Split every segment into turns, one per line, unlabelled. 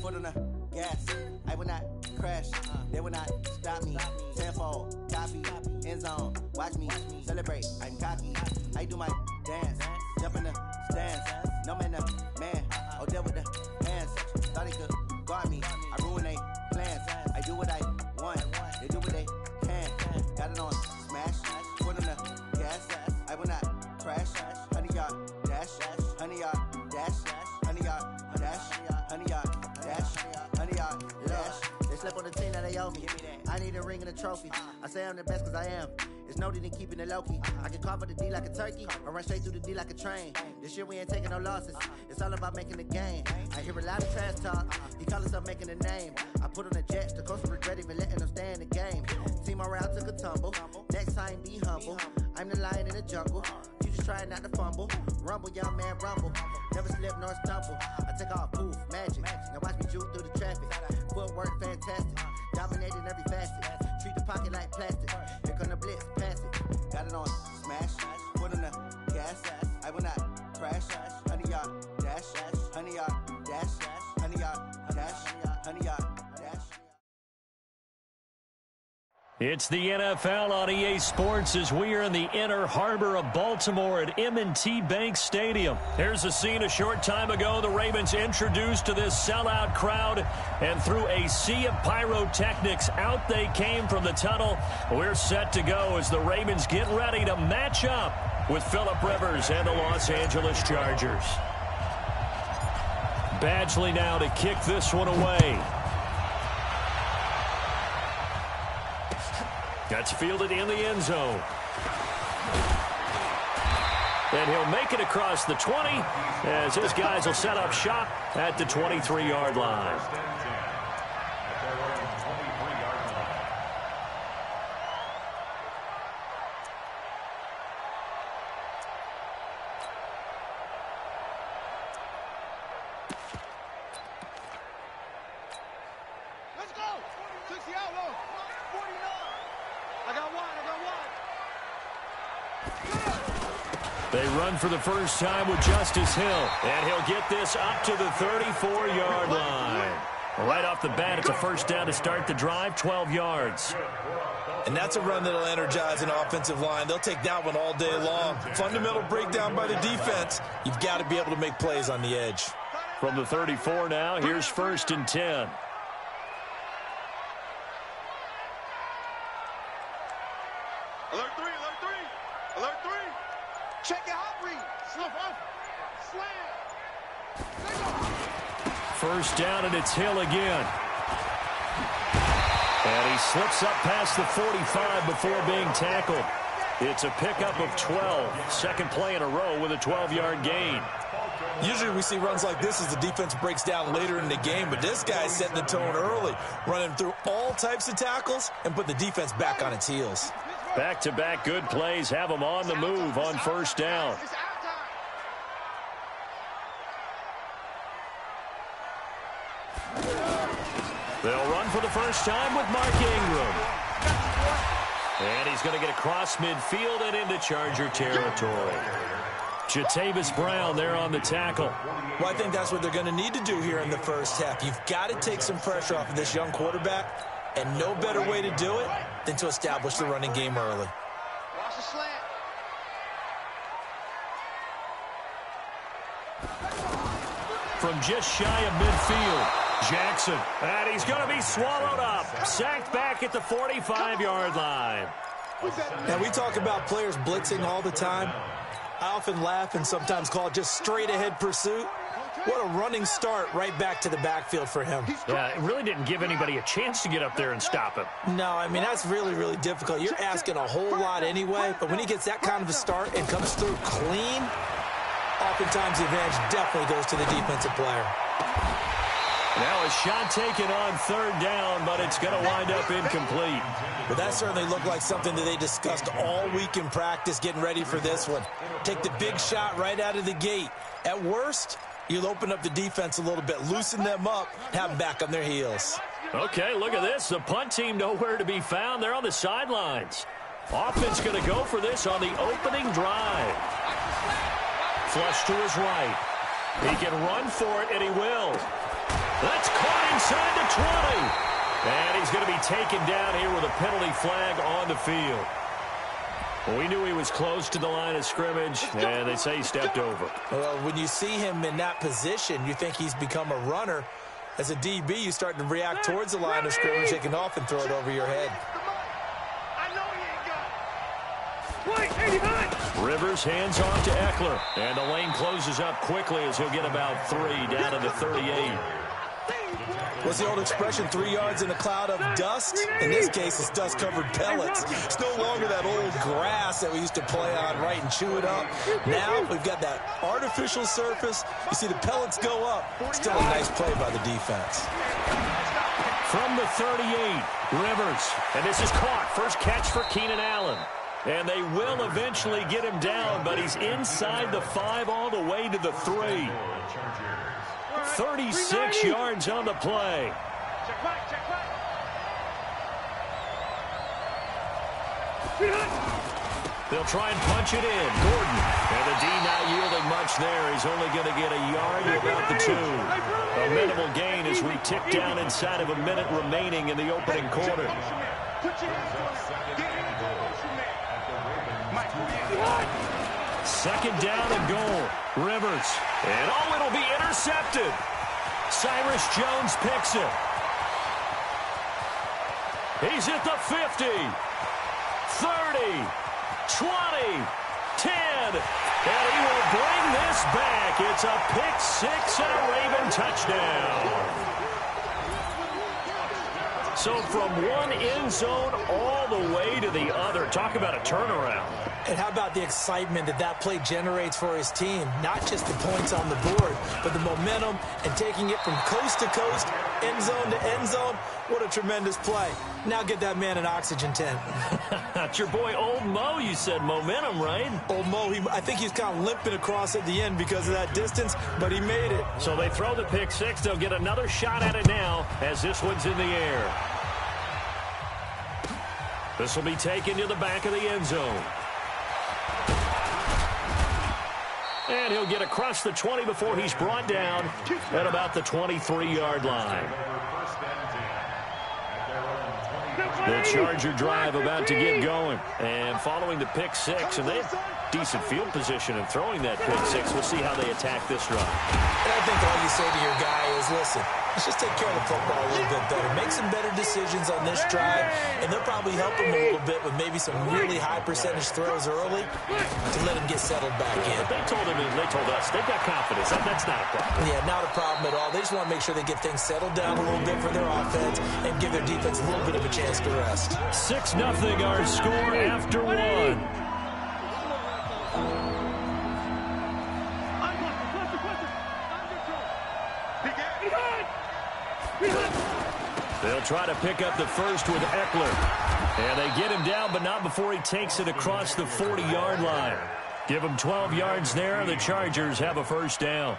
foot on the gas. I will not crash. They will not stop me. Tenfold, copy, end zone. Watch me celebrate. I'm cocky. I do my dance. Jump in the stands. No man, man. Oh, deal with the hands. Thought he could guard me. I ruin they plans. I do what I want. They do what they can. Got it on smash. Foot on the gas. I will not crash. 100-yard dash. 100-yard dash. 100-yard dash. 100-yard dash. 100-yard dash. They slept on the team that they owe me. I need a ring and a trophy. I say I'm the best cause I am. It's noted in keeping it low-key. I can carve up the D like a turkey or run straight through the D like a train. This year we ain't taking no losses. It's all about making the game. I hear a lot of trash talk. He call himself making a name. I put on the Jets. The coach will regret even letting them stay in the game. Team morale took a tumble. Next time be humble. I'm the lion in the jungle. You just trying not to fumble. Rumble, young man, rumble. Never slip nor stumble. I take off, poof, magic. Now watch me juke through the traffic. Footwork fantastic. Dominating every facet. Treat the pocket like plastic. Here come the blitz, pass it. Got it on smash. Foot on the gas. I will not crash. 100-yard dash. 100-yard dash. 100-yard dash. 100-yard dash.
It's the NFL on EA Sports as we are in the inner harbor of Baltimore at M&T Bank Stadium. Here's a scene a short time ago. The Ravens introduced to this sellout crowd, and through a sea of pyrotechnics, out they came from the tunnel. We're set to go as the Ravens get ready to match up with Phillip Rivers and the Los Angeles Chargers. Badgley now to kick this one away. That's fielded in the end zone. And he'll make it across the 20 as his guys will set up shop at the 23-yard line.
Let's go! 60 out low. 49. I got one.
They run for the first time with Justice Hill, and he'll get this up to the 34-yard line. Right off the bat, it's a first down to start the drive, 12 yards.
And that's a run that'll energize an offensive line. They'll take that one all day long. Fundamental breakdown by the defense. You've got to be able to make plays on the edge.
From the 34 now, here's 1st and 10.
Alert 3. Check your hot read. Slip off. Slam.
First down, and it's Hill again. And he slips up past the 45 before being tackled. It's a pickup of 12. Second play in a row with a 12-yard gain.
Usually we see runs like this as the defense breaks down later in the game, but this guy's setting the tone early, running through all types of tackles and put the defense back on its heels.
Back-to-back good plays have them on the move on first down. They'll run for the first time with Mark Ingram. And he's going to get across midfield and into Charger territory. Jatavis Brown there on the tackle.
Well, I think that's what they're going to need to do here in the first half. You've got to take some pressure off of this young quarterback, and no better way to do it than to establish the running game early.
Watch the slant.
From just shy of midfield, Jackson. And he's going to be swallowed up. Sacked back at the 45-yard line.
Now, we talk about players blitzing all the time. I often laugh and sometimes call it just straight-ahead pursuit. What a running start right back to the backfield for him.
Yeah, it really didn't give anybody a chance to get up there and stop him.
No, I mean, that's really, really difficult. You're asking a whole lot anyway, but when he gets that kind of a start and comes through clean, oftentimes the advantage definitely goes to the defensive player.
Now a shot taken on third down, but it's going to wind up incomplete.
But that certainly looked like something that they discussed all week in practice getting ready for this one. Take the big shot right out of the gate. At worst, you'll open up the defense a little bit, loosen them up, have them back on their heels.
Okay, look at this. The punt team nowhere to be found. They're on the sidelines. Offense going to go for this on the opening drive. Flush to his right. He can run for it, and he will. That's caught inside the 20. And he's going to be taken down here with a penalty flag on the field. Well, we knew he was close to the line of scrimmage, and they say he stepped over.
Well, when you see him in that position, you think he's become a runner. As a DB, you start to react towards the line of scrimmage. They can often throw it over your head.
Rivers hands off to Eckler. And the lane closes up quickly as he'll get about 3 down to the 38.
What's the old expression, 3 yards in a cloud of dust? In this case, it's dust-covered pellets. It's no longer that old grass that we used to play on, right, and chew it up. Now we've got that artificial surface. You see the pellets go up. Still a nice play by the defense.
From the 38, Rivers. And this is caught. First catch for Keenan Allen. And they will eventually get him down, but he's inside the 5 all the way to the 3. 36 yards on the play. They'll try and punch it in. Gordon. And the D not yielding much there. He's only going to get a yard to about the 2. A minimal gain as we tick down inside of a minute remaining in the opening quarter. Second down and goal. Rivers. And it'll be intercepted. Cyrus Jones picks it. He's at the 50, 30, 20, 10. And he will bring this back. It's a pick 6 and a Raven touchdown. So from one end zone all the way to the other. Talk about a turnaround.
And how about the excitement that play generates for his team? Not just the points on the board, but the momentum and taking it from coast to coast, end zone to end zone. What a tremendous play. Now get that man an oxygen tent.
That's your boy Old Mo, you said. Momentum, right?
Old Mo, I think he's kind of limping across at the end because of that distance, but he made it.
So they throw the pick 6. They'll get another shot at it now as this one's in the air. This will be taken to the back of the end zone. And he'll get across the 20 before he's brought down at about the 23-yard line. The Charger drive about to get going. And following the pick 6, and they have decent field position in throwing that pick 6. We'll see how they attack this drive.
And I think all you say to your guy is, listen, let's just take care of the football a little bit better. Make some better decisions on this drive, and they'll probably help him a little bit with maybe some really high percentage throws early to let him get settled back in.
They told us, they've got confidence. That's not a problem.
Yeah, not a problem at all. They just want to make sure they get things settled down a little bit for their offense and give their defense a little bit of a chance to rest.
6-0 our score after 1. They'll try to pick up the first with Eckler. And they get him down, but not before he takes it across the 40-yard line. Give him 12 yards there. The Chargers have a first down.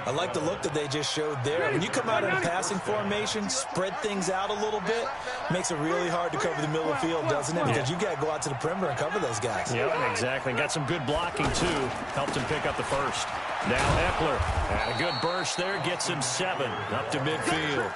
I like the look that they just showed there. When you come out in a passing formation, spread things out a little bit, makes it really hard to cover the middle of the field, doesn't it? Because you got to go out to the perimeter and cover those guys.
Yeah, exactly. Got some good blocking, too. Helped him pick up the first. Now Eckler. And a good burst there. Gets him 7 up to midfield.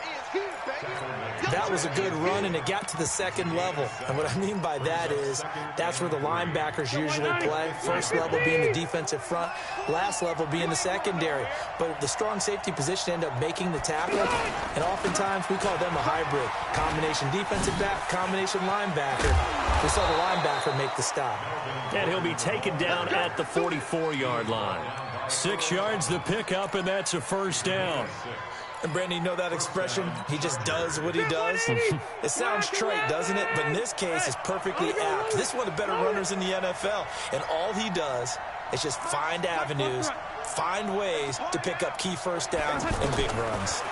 That was a good run, and it got to the second level. And what I mean by that is that's where the linebackers usually play. First level being the defensive front, last level being the secondary. But the strong safety position end up making the tackle, and oftentimes we call them a hybrid. Combination defensive back, combination linebacker. We saw the linebacker make the stop.
And he'll be taken down at the 44-yard line. 6 yards the pickup, and that's a first down.
And, Brandon, you know that expression? He just does what he does? It sounds trite, doesn't it? But in this case, it's perfectly apt. This is one of the better runners in the NFL. And all he does is just find avenues, find ways to pick up key first downs and big runs.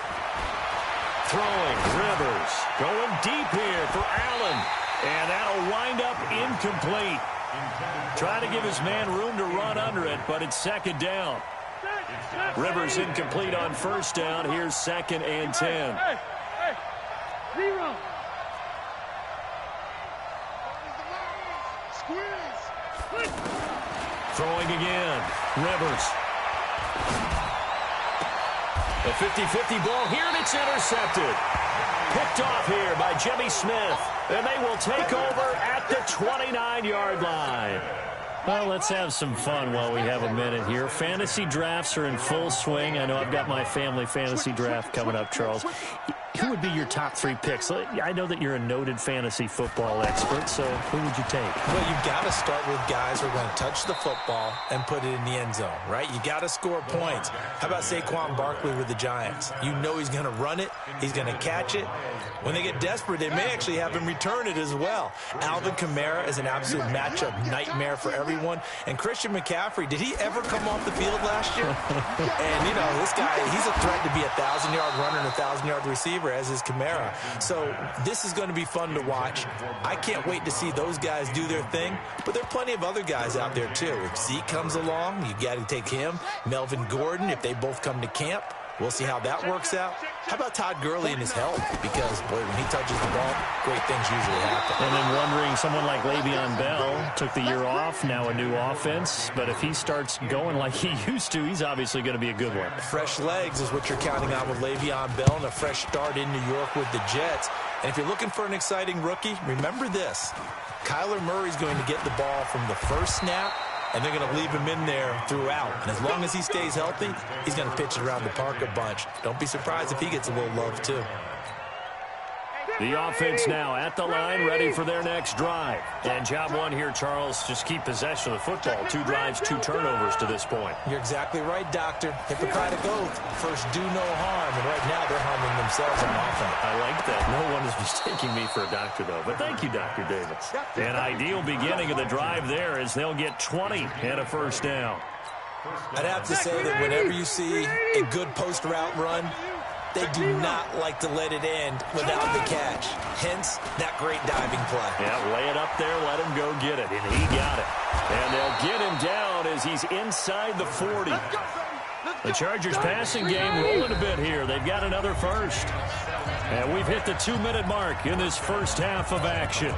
Throwing, Rivers. Going deep here for Allen. And that'll wind up incomplete. Trying to give his man room to run under it, but it's second down. Rivers incomplete on first down. Here's 2nd and 10.
Zero.
Throwing again. Rivers. A 50-50 ball here, and it's intercepted. Picked off here by Jimmy Smith. And they will take over at the 29-yard line. Well, let's have some fun while we have a minute here. Fantasy drafts are in full swing. I know I've got my family fantasy draft coming up, Charles. Who would be your top 3 picks? I know that you're a noted fantasy football expert, so who would you take?
Well, you've got to start with guys who are going to touch the football and put it in the end zone, right? You got to score points. How about Saquon Barkley with the Giants? You know he's going to run it. He's going to catch it. When they get desperate, they may actually have him return it as well. Alvin Kamara is an absolute matchup nightmare for everyone. And Christian McCaffrey, did he ever come off the field last year? And, you know, this guy, he's a threat to be a 1,000-yard runner and a 1,000-yard receiver, as is Kamara. So this is going to be fun to watch. I can't wait to see those guys do their thing. But there are plenty of other guys out there, too. If Zeke comes along, you got to take him. Melvin Gordon, if they both come to camp. We'll see how that works out. How about Todd Gurley and his health? Because, boy, when he touches the ball, great things usually happen.
And then wondering, someone like Le'Veon Bell took the year off, now a new offense. But if he starts going like he used to, he's obviously going to be a good one.
Fresh legs is what you're counting on with Le'Veon Bell and a fresh start in New York with the Jets. And if you're looking for an exciting rookie, remember this. Kyler Murray's going to get the ball from the first snap, and they're going to leave him in there throughout. And as long as he stays healthy, he's going to pitch it around the park a bunch. Don't be surprised if he gets a little love, too.
The offense now at the line, ready for their next drive. And job one here, Charles, just keep possession of the football. 2 drives, 2 turnovers to this point.
You're exactly right, Doctor. Hippocratic oath. First, do no harm. And right now, they're harming themselves on offense.
I like that. No one is mistaking me for a doctor, though. But thank you, Dr. Davis. An ideal beginning of the drive there as they'll get 20 and a first down.
I'd have to say that whenever you see a good post route run, they do not like to let it end without the catch. Hence, that great diving play.
Yeah, lay it up there, let him go get it, and he got it. And they'll get him down as he's inside the 40. The Chargers passing game rolling a bit here. They've got another first. And we've hit the 2-minute mark in this first half of action.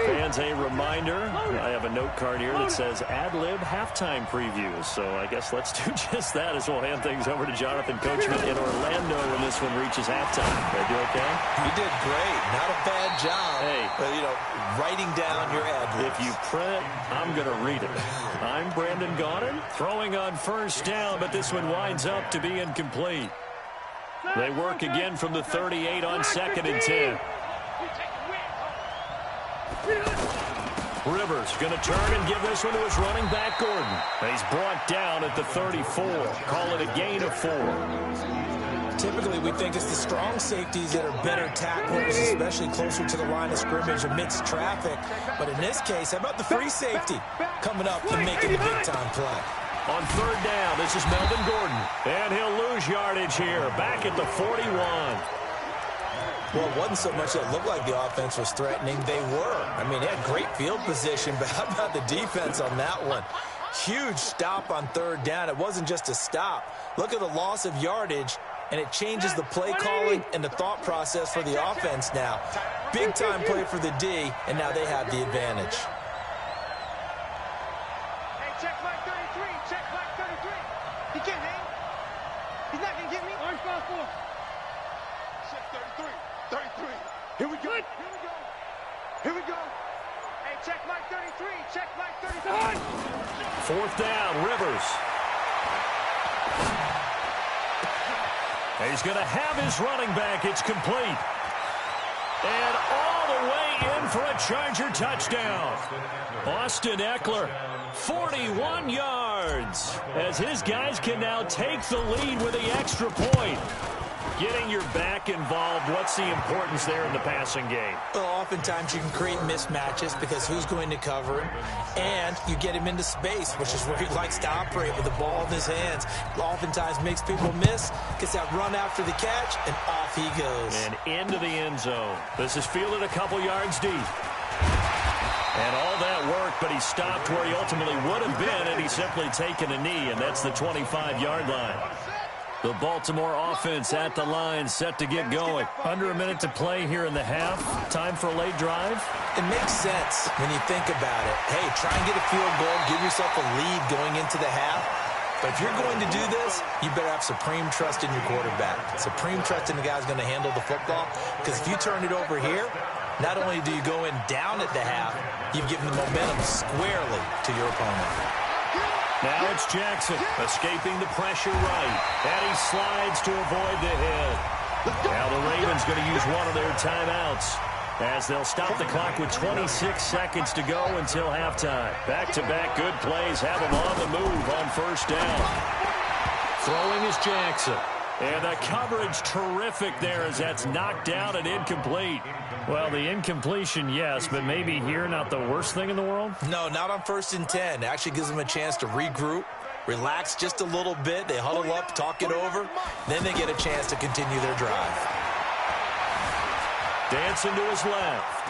Fans, a reminder, I have a note card here that says ad-lib halftime previews. So I guess let's do just that as we'll hand things over to Jonathan Coachman in Orlando when this one reaches halftime. Did I do okay?
You did great. Not a bad job.
Hey.
But, you know, writing down your ad-libs.
If you print it, I'm going to read it. I'm Brandon Gaudin, throwing on first down, but this one winds up to be incomplete. They work again from the 38 on 2nd and 10. Rivers going to turn and give this one to his running back, Gordon. He's brought down at the 34. Call it a gain of 4.
Typically, we think it's the strong safeties that are better tacklers, especially closer to the line of scrimmage amidst traffic. But in this case, how about the free safety coming up and making the big-time play?
On 3rd down, this is Melvin Gordon. And he'll lose yardage here, back at the 41.
Well, it wasn't so much that it looked like the offense was threatening. They were. I mean, they had great field position, but how about the defense on that one? Huge stop on 3rd down. It wasn't just a stop. Look at the loss of yardage, and it changes the play calling and the thought process for the offense now. Big-time play for the D, and now they have the advantage.
Hey, check Mike 33. Check Mike 33. He can't hang. He's not going to get me. Orange 5-4. Check 33. 33. Here we go. Here we go. Here we go. Hey, check Mike 33. Check Mike 33.
4th down, Rivers. He's going to have his running back. It's complete. And all the way in for a Charger touchdown. Austin Eckler, 41 yards, as his guys can now take the lead with the extra point. Getting your back involved, what's the importance there in the passing game?
Well, oftentimes you can create mismatches because who's going to cover him, and you get him into space, which is where he likes to operate with the ball in his hands. Oftentimes makes people miss, gets that run after the catch, and off he goes.
And into the end zone. This is fielded a couple yards deep. And all that work, but he stopped where he ultimately would have been, and he's simply taken a knee, and that's the 25-yard line. The Baltimore offense at the line, set to get going. Under a minute to play here in the half. Time for a late drive.
It makes sense when you think about it. Hey, try and get a field goal, give yourself a lead going into the half. But if you're going to do this, this, you better have supreme trust in your quarterback. Supreme trust in the guy who's going to handle the football. Because if you turn it over here, not only do you go in down at the half, you've given the momentum squarely to your opponent.
Now it's Jackson escaping the pressure right. And he slides to avoid the hit. Now the Ravens going to use one of their timeouts as they'll stop the clock with 26 seconds to go until halftime. Back-to-back good plays have them on the move on first down. Throwing is Jackson. And the coverage terrific there as that's knocked down and incomplete. Well, the incompletion, yes, but maybe here not the worst thing in the world?
No, not on 1st and 10. It actually gives them a chance to regroup, relax just a little bit. They huddle up, talk it over. Then they get a chance to continue their drive.
Dancing to his left.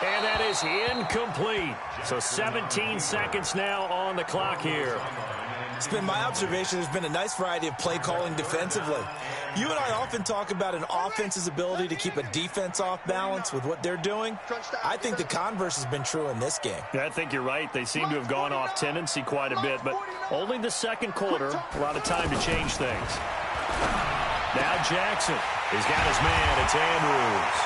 And that is incomplete. So 17 seconds now on the clock here.
It's been my observation there's been a nice variety of play calling defensively. You and I often talk about an offense's ability to keep a defense off balance with what they're doing. I think the converse has been true in this game.
Yeah, I think you're right. They seem to have gone off tendency quite a bit, but only the second quarter, a lot of time to change things. Now Jackson. He's got his man. It's Andrews.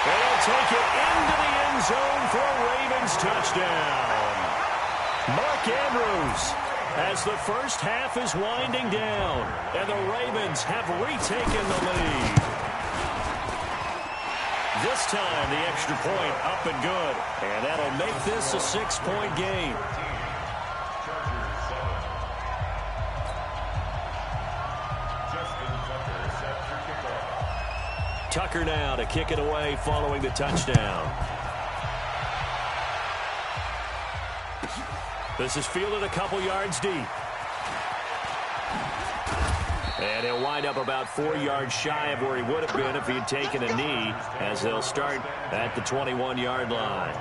They'll take it into the end zone for a Ravens touchdown. Mark Andrews as the first half is winding down, and the Ravens have retaken the lead. This time, the extra point up and good, and that'll make this a 6-point game. Tucker now to kick it away following the touchdown. This is fielded a couple yards deep. And he'll wind up about 4 yards shy of where he would have been if he had taken a knee, as they'll start at the 21-yard line.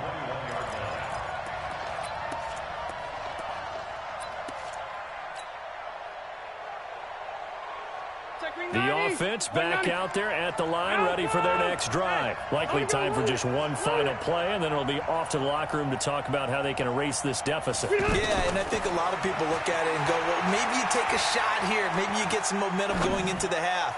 The offense back out there at the line, ready for their next drive. Likely time for just one final play, and then it'll be off to the locker room to talk about how they can erase this deficit.
Yeah, and I think a lot of people look at it and go, well, maybe you take a shot here. Maybe you get some momentum going into the half.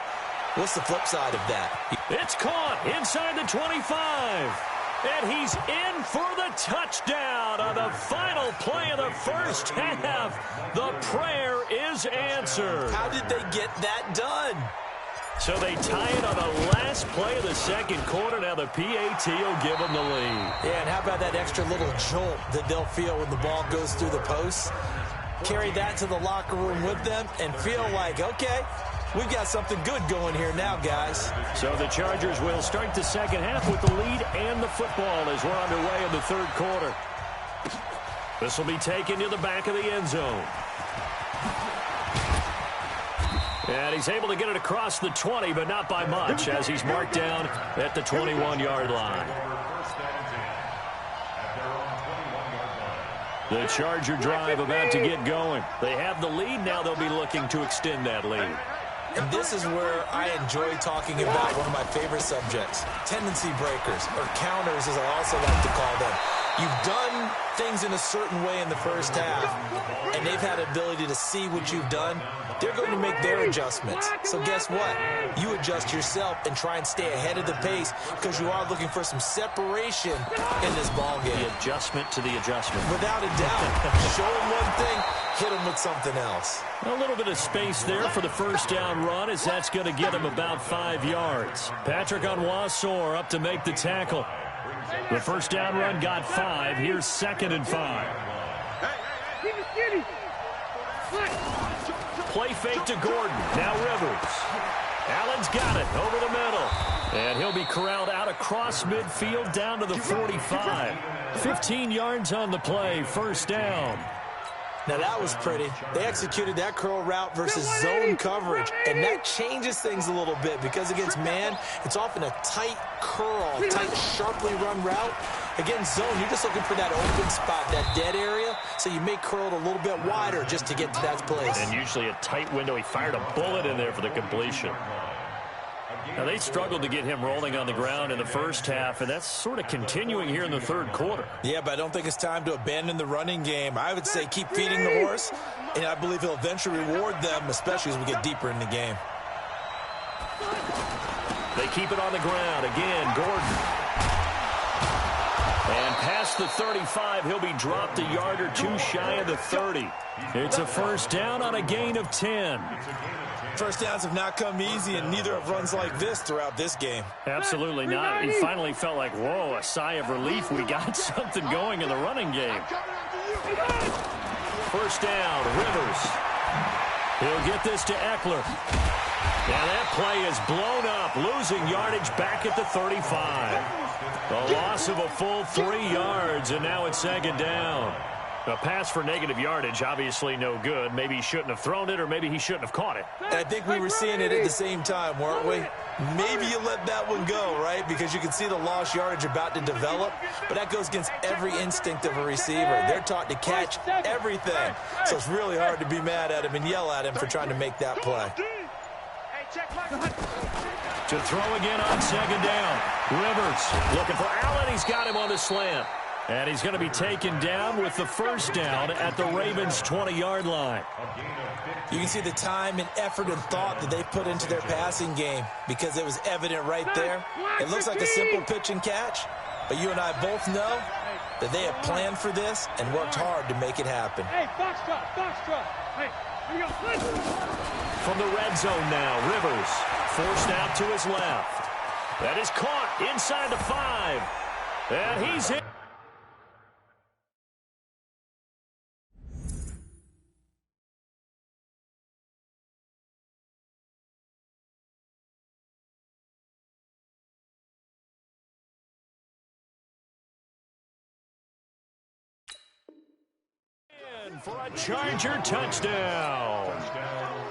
What's the flip side of that?
It's caught inside the 25. And he's in for the touchdown on the final play of the first half. The prayer is answered.
How did they get that done?
So they tie it on the last play of the second quarter. Now the PAT will give them the lead.
Yeah, and how about that extra little jolt that they'll feel when the ball goes through the posts? Carry that to the locker room with them and feel like, okay, we've got something good going here now, guys.
So the Chargers will start the second half with the lead and the football as we're underway in the third quarter. This will be taken to the back of the end zone. And he's able to get it across the 20, but not by much, as he's marked down at the 21-yard line. The Charger drive about to get going. They have the lead. Now they'll be looking to extend that lead.
And this is where I enjoy talking about one of my favorite subjects, tendency breakers, or counters as I also like to call them. You've done things in a certain way in the first half, and they've had the ability to see what you've done. They're going to make their adjustments. So guess what? You adjust yourself and try and stay ahead of the pace because you are looking for some separation in this ball game.
The adjustment to the adjustment.
Without a doubt. Show them one thing, hit them with something else.
A little bit of space there for the first down run, as that's going to get him about 5 yards. Patrick Onwuasor up to make the tackle. The first down run got 5. Here's 2nd and 5. Play fake to Gordon. Now Rivers. Allen's got it over the middle. And he'll be corralled out across midfield down to the 45. 15 yards on the play. First down.
Now that was pretty. They executed that curl route versus zone coverage, and that changes things a little bit because against man, it's often a tight curl, tight, sharply run route. Against zone, you're just looking for that open spot, that dead area, so you may curl it a little bit wider just to get to that place.
And usually a tight window. He fired a bullet in there for the completion. Now, they struggled to get him rolling on the ground in the first half, and that's sort of continuing here in the third quarter.
Yeah, but I don't think it's time to abandon the running game. I would say keep feeding the horse. and I believe he'll eventually reward them, especially as we get deeper in the game.
They keep it on the ground. Again, Gordon. And past the 35, he'll be dropped a yard or two shy of the 30. It's a first down on a gain of 10.
First downs have not come easy, and neither have runs like this throughout this game.
Absolutely not. He finally felt like, whoa, a sigh of relief. We got something going in the running game. First down, Rivers. He'll get this to Eckler. Now that play is blown up, losing yardage back at the 35. A loss of a full 3 yards, and now it's second down. A pass for negative yardage, obviously no good. Maybe he shouldn't have thrown it, or maybe he shouldn't have caught it.
And I think we were seeing it at the same time, weren't we? Maybe you let that one go, right? Because you can see the lost yardage about to develop. But that goes against every instinct of a receiver. They're taught to catch everything. So it's really hard to be mad at him and yell at him for trying to make that play.
To throw again on second down. Rivers looking for Allen. He's got him on the slant. And he's going to be taken down with the first down at the Ravens' 20-yard line.
You can see the time and effort and thought that they put into their passing game because it was evident right there. It looks like a simple pitch and catch, but you and I both know that they have planned for this and worked hard to make it happen.
Hey, box truck. Hey, here we go.
From the red zone now, Rivers forced out to his left. That is caught inside the 5. And he's hit. For a Charger touchdown.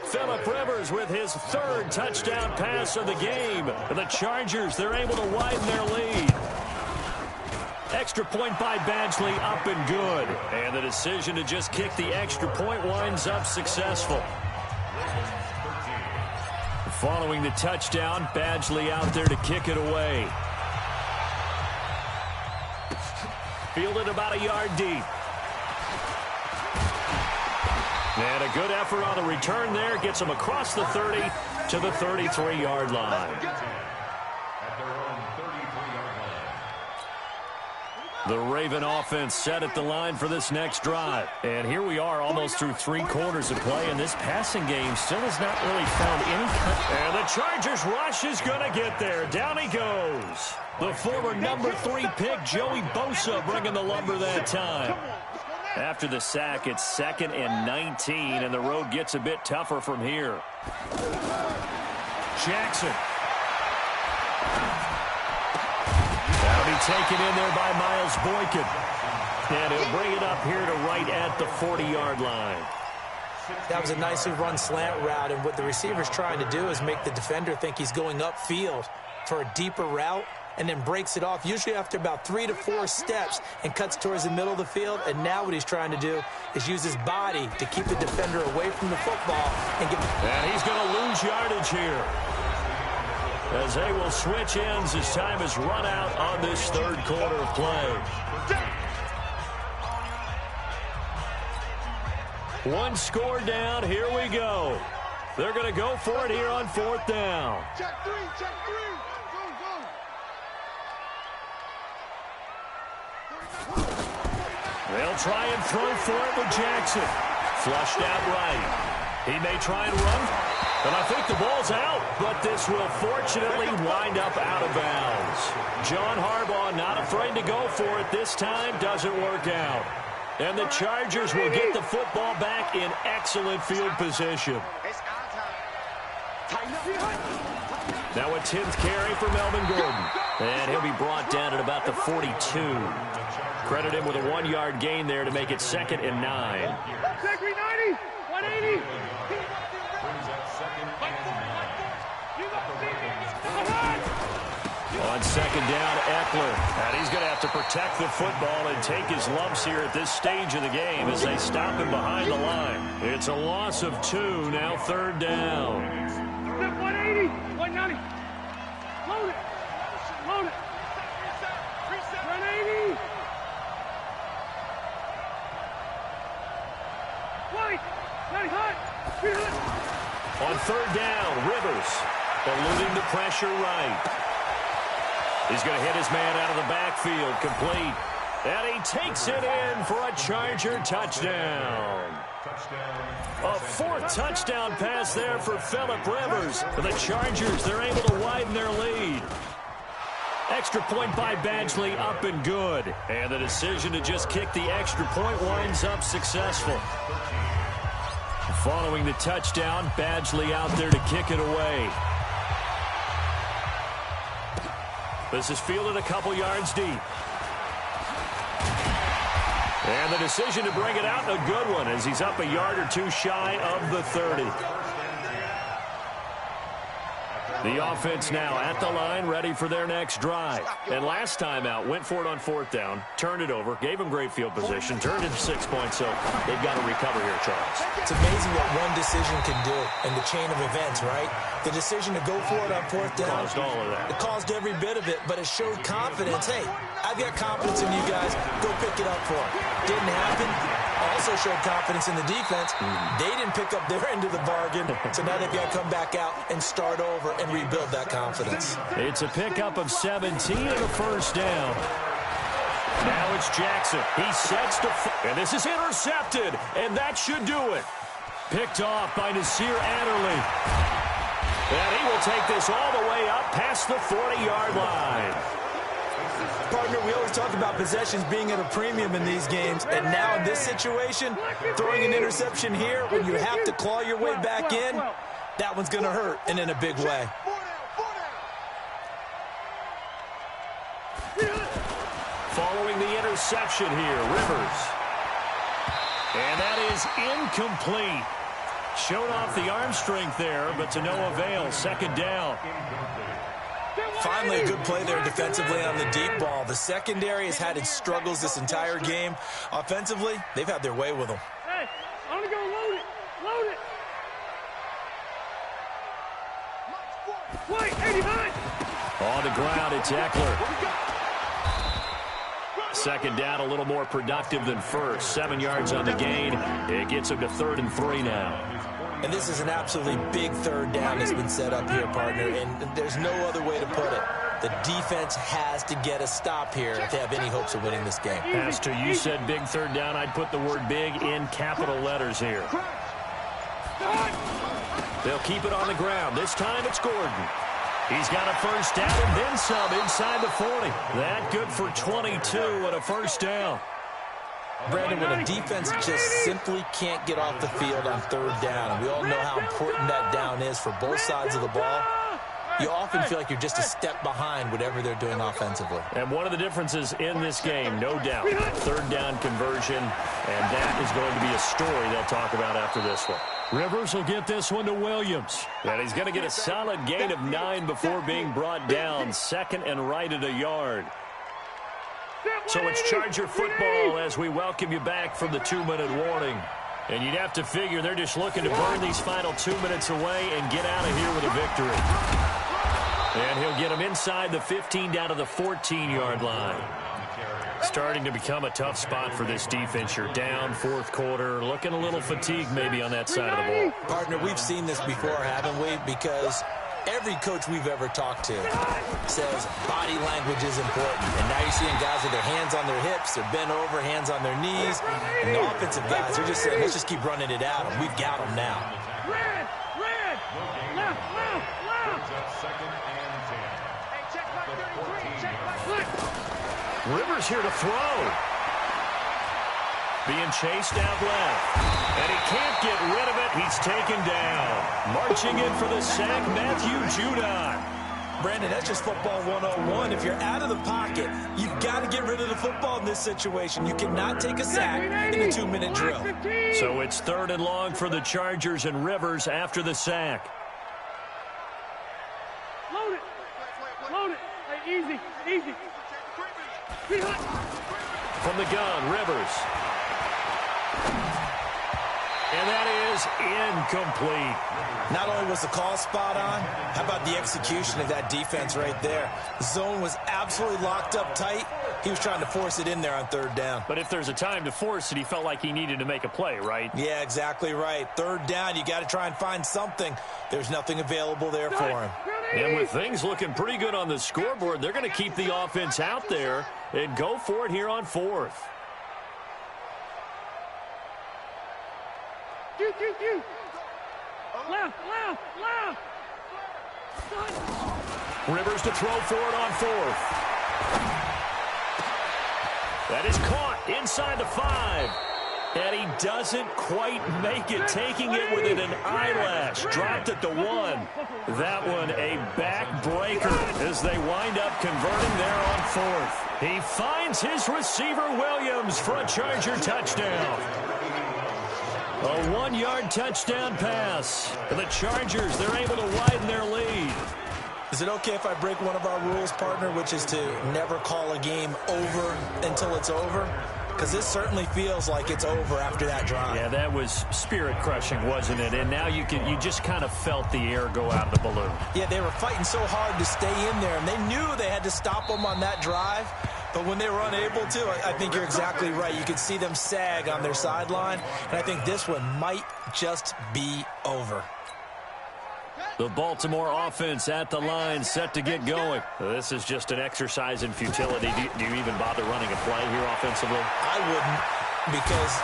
Phillip Rivers with his 3rd touchdown pass of the game. The Chargers, they're able to widen their lead. Extra point by Badgley, up and good. And the decision to just kick the extra point winds up successful. Following the touchdown, Badgley out there to kick it away. Fielded about a yard deep. And a good effort on the return there. Gets him across the 30 to the 33-yard line. The Raven offense set at the line for this next drive. And here we are almost through 3 quarters of play, and this passing game still has not really found any... And the Chargers rush is going to get there. Down he goes. The former number 3 pick, Joey Bosa, bringing the lumber that time. After the sack, it's 2nd and 19, and the road gets a bit tougher from here. Jackson. That'll be taken in there by Miles Boykin. And he'll bring it up here to right at the 40-yard line.
That was a nicely run slant route, and what the receiver's trying to do is make the defender think he's going upfield for a deeper route, and then breaks it off, usually after about 3 to 4 steps, and cuts towards the middle of the field. And now what he's trying to do is use his body to keep the defender away from the football.
And he's going to lose yardage here, as they will switch ends. His time is run out on this 3rd quarter of play. 1 score down. Here we go. They're going to go for it here on 4th down.
Check 3.
They'll try and throw for it with Jackson. Flushed out right. He may try and run, and I think the ball's out, but this will fortunately wind up out of bounds. John Harbaugh not afraid to go for it this time. Doesn't work out. And the Chargers will get the football back in excellent field position. Now a 10th carry for Melvin Gordon. And he'll be brought down at about the 42. Credit him with a 1-yard gain there to make it 2nd and 9.
390, 180.
On 2nd down, Eckler. And he's going to have to protect the football and take his lumps here at this stage of the game as they stop him behind the line. It's a loss of 2, now 3rd down.
180, 190. Load it. 180. White.
On third down, Rivers eluding the pressure right. He's going to hit his man out of the backfield, complete. And he takes it in for a Charger touchdown. A fourth touchdown pass there for Phillip Rivers. For the Chargers, they're able to widen their lead. Extra point by Badgley, up and good. And the decision to just kick the extra point winds up successful. Following the touchdown, Badgley out there to kick it away. This is fielded a couple yards deep. And the decision to bring it out, a good one, as he's up a yard or two shy of the 30. The offense now at the line, ready for their next drive. And last time out, went for it on fourth down, turned it over, gave him great field position, turned it to 6 points, so they've got to recover here, Charles.
It's amazing what one decision can do in the chain of events, right? The decision to go for it on fourth down.
Caused all of that.
It caused every bit of it, but it showed confidence. Hey, I've got confidence in you guys. Go pick it up for them. Didn't happen. Also showed confidence in the defense. They didn't pick up their end of the bargain, so now they've got to come back out and start over and rebuild that confidence.
It's a pickup of 17 and a first down. Now it's Jackson. He sets to, and this is intercepted, and that should do it. Picked off by Nasir Adderley. And he will take this all the way up past the 40-yard line.
Partner, we always talk about possessions being at a premium in these games, and now in this situation, throwing an interception here when you have to claw your way back in, that one's going to hurt, and in a big way.
Following the interception here, Rivers. And that is incomplete. Showed off the arm strength there, but to no avail. Second down.
Finally, a good play there defensively on the deep ball. The secondary has had its struggles this entire game. Offensively, they've had their way with them.
Hey, I'm going to go load it. Load it. Wait, 89.
On the ground, it's Eckler. Second down, a little more productive than first. 7 yards on the gain. It gets him to 3rd and 3 now.
And this is an absolutely big third down that's been set up here, partner, and there's no other way to put it. The defense has to get a stop here if they have any hopes of winning this game.
As to you said big third down, I'd put the word big in capital letters here. They'll keep it on the ground. This time it's Gordon. He's got a first down and then some inside the 40. That good for 22 and a first down.
Brandon, when a defense just simply can't get off the field on third down, and we all know how important that down is for both sides of the ball, you often feel like you're just a step behind whatever they're doing offensively.
And one of the differences in this game, no doubt, third down conversion, and that is going to be a story they'll talk about after this one. Rivers will get this one to Williams. And he's going to get a solid gain of 9 before being brought down. Second and right at a yard. So it's Charger football as we welcome you back from the 2-minute warning. And you'd have to figure they're just looking to burn these final 2 minutes away and get out of here with a victory. And he'll get them inside the 15 down to the 14-yard line. Starting to become a tough spot for this defense. You're down fourth quarter, looking a little fatigued maybe on that side of the ball.
Partner, we've seen this before, haven't we? Because every coach we've ever talked to says body language is important. And now you're seeing guys with their hands on their hips, they're bent over, hands on their knees. And the offensive guys are just saying, let's just keep running it out, and we've got them now.
Red, left. Second and 10. Hey, check back 33, check back.
Rivers here to throw. Being chased out left. And he can't get rid of it. He's taken down. Marching in for the sack, Matthew Judon.
Brandon, that's just football 101. If you're out of the pocket, you've got to get rid of the football in this situation. You cannot take a sack in a 2-minute drill.
So it's 3rd and long for the Chargers and Rivers after the sack.
Load it. Hey, easy.
From the gun, Rivers. And that is incomplete.
Not only was the call spot on, how about the execution of that defense right there? The zone was absolutely locked up tight. He was trying to force it in there on third down.
But if there's a time to force it, he felt like he needed to make a play, right?
Yeah, exactly right. Third down, you got to try and find something. There's nothing available there for him.
And with things looking pretty good on the scoreboard, they're going to keep the offense out there and go for it here on fourth.
Left.
Rivers to throw for it on fourth. That is caught inside the 5. And he doesn't quite make it, taking it within an eyelash. Dropped at the 1. That one a backbreaker as they wind up converting there on fourth. He finds his receiver Williams for a Charger touchdown. A 1-yard touchdown pass. The Chargers, they're able to widen their lead.
Is it okay if I break one of our rules, partner, which is to never call a game over until it's over? Because this certainly feels like it's over after that drive.
Yeah, that was spirit-crushing, wasn't it? And now you just kind of felt the air go out of the balloon.
Yeah, they were fighting so hard to stay in there, and they knew they had to stop them on that drive. But when they were unable to, I think you're exactly right. You could see them sag on their sideline, and I think this one might just be over.
The Baltimore offense at the line, set to get going. This is just an exercise in futility. Do you even bother running a play here offensively?
I wouldn't, because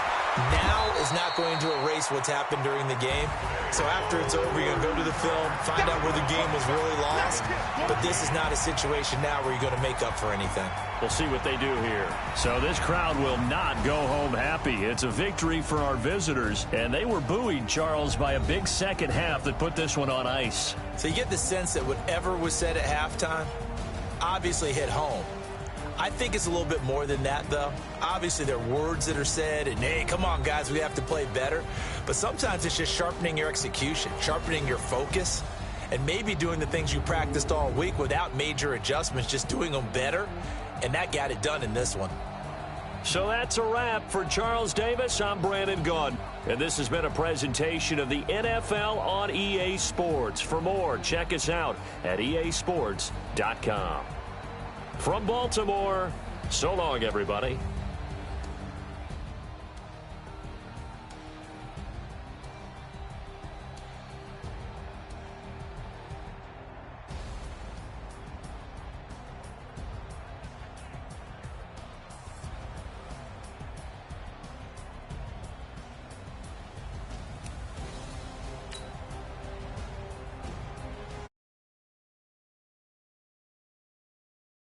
now is not going to erase what's happened during the game. So after it's over, you're going to go to the film, find out where the game was really lost. But this is not a situation now where you're going to make up for anything.
We'll see what they do here. So this crowd will not go home happy. It's a victory for our visitors, and they were buoyed, Charles, by a big second half that put this one on ice.
So you get the sense that whatever was said at halftime obviously hit home. I think it's a little bit more than that, though. Obviously, there are words that are said, and, hey, come on, guys, we have to play better. But sometimes it's just sharpening your execution, sharpening your focus, and maybe doing the things you practiced all week without major adjustments, just doing them better. And that got it done in this one.
So that's a wrap for Charles Davis. I'm Brandon Gaudin, and this has been a presentation of the NFL on EA Sports. For more, check us out at easports.com. From Baltimore, so long, everybody.